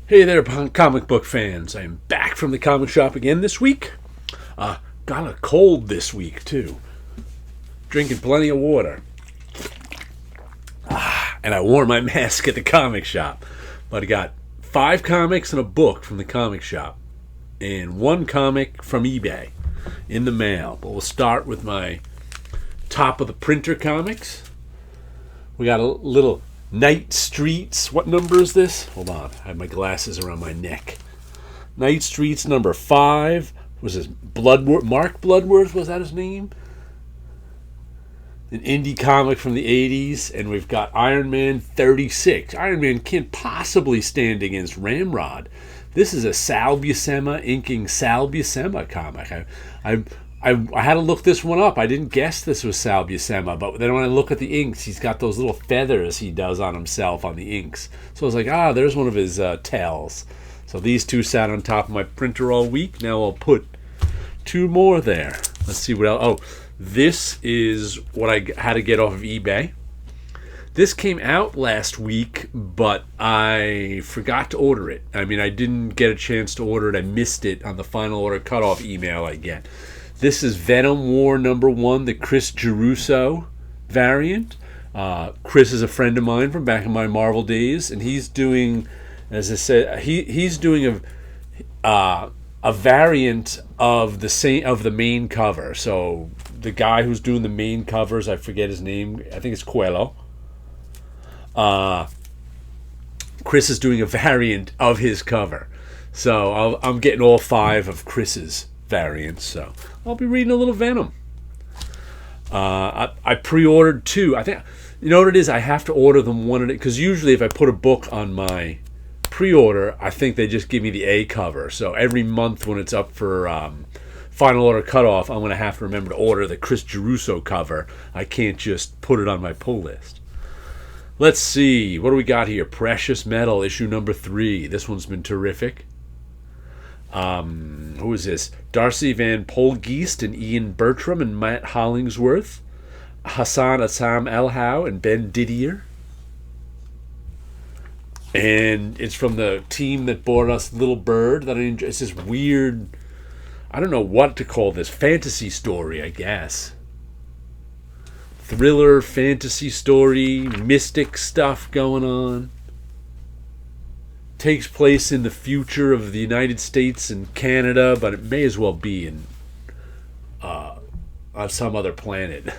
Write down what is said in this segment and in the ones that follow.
Hey there, comic book fans. I am back from the comic shop again this week. Got a cold this week, too. Drinking plenty of water. And I wore my mask at the comic shop. But I got 5 comics and a book from the comic shop. And 1 comic from eBay in the mail. But we'll start with my top of the printer comics. We got a little Night Streets. What number is this? Hold on. I have my glasses around my neck. Night Streets number 5. Was this Bloodworth? Mark Bloodworth, was that his name? An indie comic from the 80s. And we've got Iron Man 36. Iron Man can't possibly stand against Ramrod. This is a Sal Buscema inking Sal Buscema comic. I had to look this one up. I didn't guess this was Sal Buscema, but then when I look at the inks, he's got those little feathers he does on himself on the inks. So I was like, there's one of his tells. So these 2 sat on top of my printer all week. Now I'll put 2 more there. Let's see what else. Oh, this is what I had to get off of eBay. This came out last week, but I forgot to order it. I mean, I didn't get a chance to order it. I missed it on the final order cutoff email I get. This is Venom War number 1, the Chris Geruso variant. Chris is a friend of mine from back in my Marvel days, and he's doing, as I said, he's doing a variant of the main cover. So the guy who's doing the main covers, I forget his name. I think it's Coelho. Chris is doing a variant of his cover. So I'm getting all 5 of Chris's variants. So I'll be reading a little Venom. I pre-ordered 2. I think, you know what it is? I have to order them one at a, because usually if I put a book on my pre-order, I think they just give me the A cover. So every month when it's up for final order cutoff, I'm going to have to remember to order the Chris Geruso cover. I can't just put it on my pull list. Let's see. What do we got here? Precious Metal, issue number 3. This one's been terrific. Who is this? Darcy Van Polgeest and Ian Bertram and Matt Hollingsworth. Hassan Assam Elhow and Ben Didier. And it's from the team that brought us Little Bird. That I enjoy. It's this weird, I don't know what to call this, fantasy story, I guess. Thriller, fantasy story, mystic stuff going on. Takes place in the future of the United States and Canada, but it may as well be in on some other planet.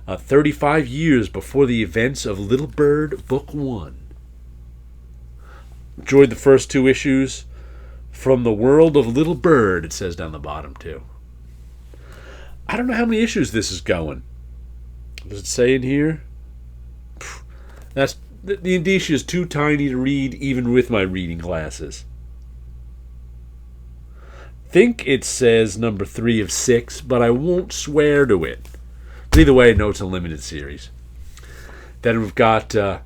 35 years before the events of Little Bird Book 1. Enjoyed the first 2 issues. From the world of Little Bird, it says down the bottom too. I don't know how many issues this is going. Does it say in here? That's the indicia is too tiny to read even with my reading glasses. Think it says number 3 of 6, but I won't swear to it. But either way, I know it's a limited series. Then we've got A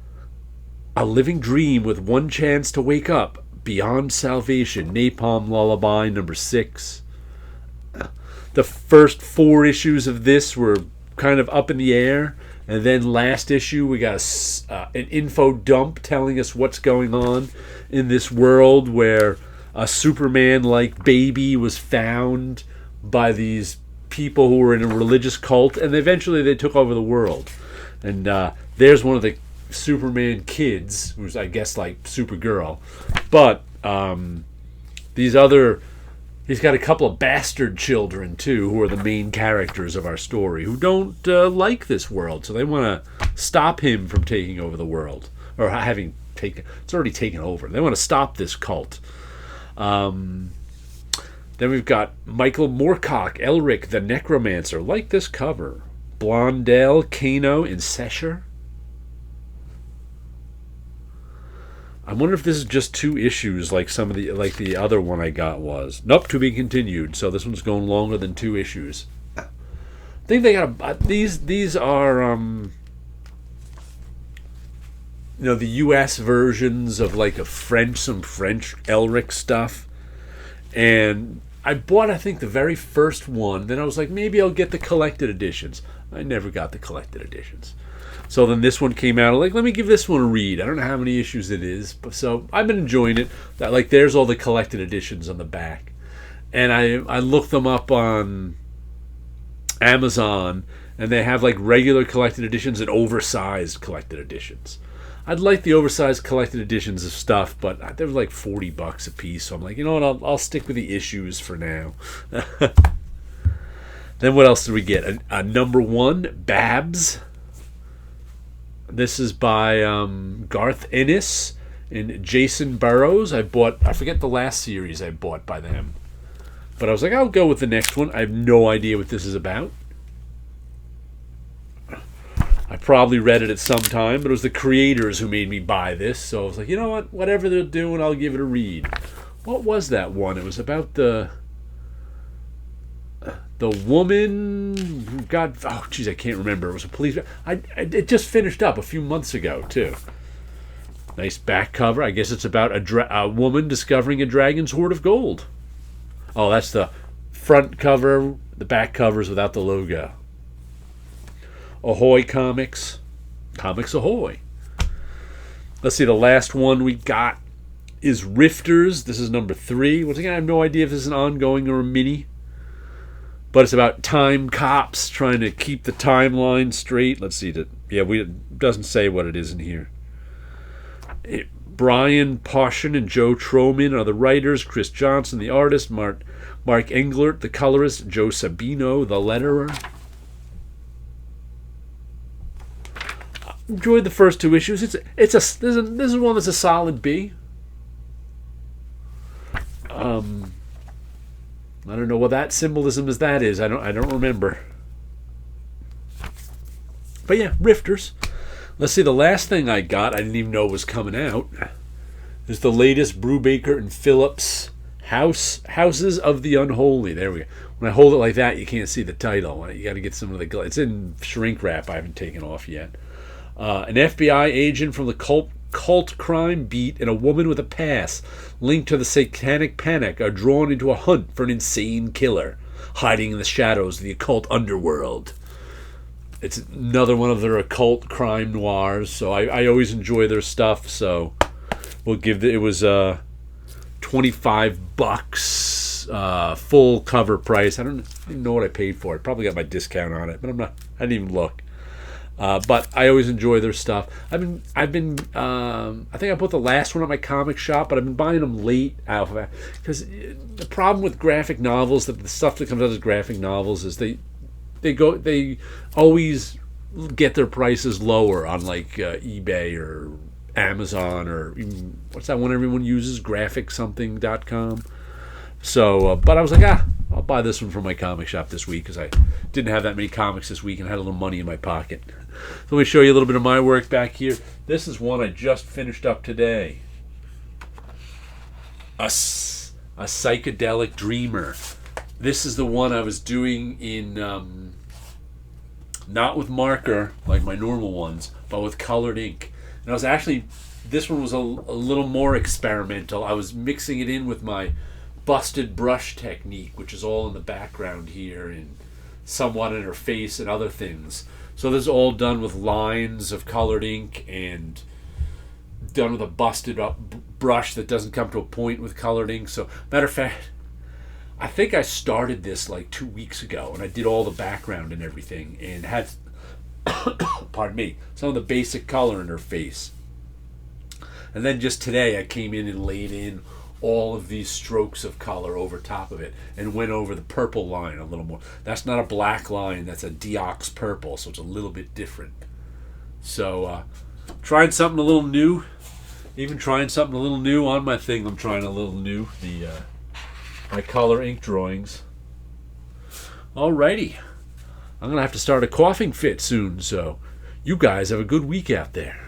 Living Dream with One Chance to Wake Up, Beyond Salvation, Napalm Lullaby number 6. The first 4 issues of this were kind of up in the air. And then last issue, we got an info dump telling us what's going on in this world where a Superman-like baby was found by these people who were in a religious cult, and eventually they took over the world. And there's one of the Superman kids, who's I guess like Supergirl. But he's got a couple of bastard children, too, who are the main characters of our story, who don't like this world. So they want to stop him from taking over the world. Or having taken... It's already taken over. They want to stop this cult. Then we've got Michael Moorcock, Elric, the Necromancer. Like this cover. Blondell, Kano, and Sesher. I wonder if this is just 2 issues like the other one I got was. Nope, to be continued. So this one's going longer than 2 issues. I think they got these are the US versions of like some French Elric stuff. And I bought I think the very first one. Then I was like maybe I'll get the collected editions. I never got the collected editions. So then this one came out. I'm like, let me give this one a read. I don't know how many issues it is, but so I've been enjoying it. Like, there's all the collected editions on the back, and I looked them up on Amazon, and they have like regular collected editions and oversized collected editions. I'd like the oversized collected editions of stuff, but they were like $40 a piece. So I'm like, you know what? I'll stick with the issues for now. Then what else did we get? A number one, Babs. This is by Garth Ennis and Jason Burrows. I forget the last series I bought by them. But I was like, I'll go with the next one. I have no idea what this is about. I probably read it at some time, but it was the creators who made me buy this. So I was like, you know what? Whatever they're doing, I'll give it a read. What was that one? It was about the woman who got... Oh, jeez, I can't remember. It was a police... It just finished up a few months ago, too. Nice back cover. I guess it's about a woman discovering a dragon's hoard of gold. Oh, that's the front cover. The back cover's without the logo. Ahoy Comics. Comics Ahoy. Let's see, the last one we got is Rifters. This is number 3. Once again, I have no idea if this is an ongoing or a mini. But it's about time cops trying to keep the timeline straight. Let's see. It doesn't say what it is in here. Brian Poshen and Joe Troman are the writers. Chris Johnson, the artist. Mark Englert, the colorist. Joe Sabino, the letterer. Enjoyed the first 2 issues. This is one that's a solid B. I don't know what that symbolism is. I don't remember. But yeah, Rifters. Let's see, the last thing I got, I didn't even know was coming out, is the latest Brew and Phillips Houses of the Unholy. There we go. When I hold it like that, you can't see the title. You got to get some of the... It's in shrink wrap. I haven't taken off yet. An FBI agent from the cult crime beat and a woman with a pass linked to the satanic panic are drawn into a hunt for an insane killer hiding in the shadows of the occult underworld. It's another one of their occult crime noirs, so I always enjoy their stuff. So we'll give it was $25 full cover price. I don't even know what I paid for it. Probably got my discount on it, but I didn't even look. But I always enjoy their stuff. I think I put the last one at my comic shop, but I've been buying them late because the problem with graphic novels, the stuff that comes out as graphic novels, is they always get their prices lower on like eBay or Amazon or even, what's that one everyone uses, graphicSomething.com. So, but I was like, I'll buy this one from my comic shop this week because I didn't have that many comics this week and had a little money in my pocket. So let me show you a little bit of my work back here. This is one I just finished up today. A psychedelic dreamer. This is the one I was doing in, not with marker like my normal ones, but with colored ink. And I was actually, this one was a little more experimental. I was mixing it in with my busted brush technique, which is all in the background here and somewhat in her face and other things. So this is all done with lines of colored ink and done with a busted up brush that doesn't come to a point with colored ink. So matter of fact, I think I started this like 2 weeks ago and I did all the background and everything and had pardon me, some of the basic color in her face. And then just today I came in and laid in all of these strokes of color over top of it and went over the purple line a little more. That's not a black line, that's a deox purple, so it's a little bit different. So trying something a little new, even trying something a little new on my thing. I'm trying a little new, my color ink drawings. Alrighty, I'm gonna have to start a coughing fit soon, so you guys have a good week out there.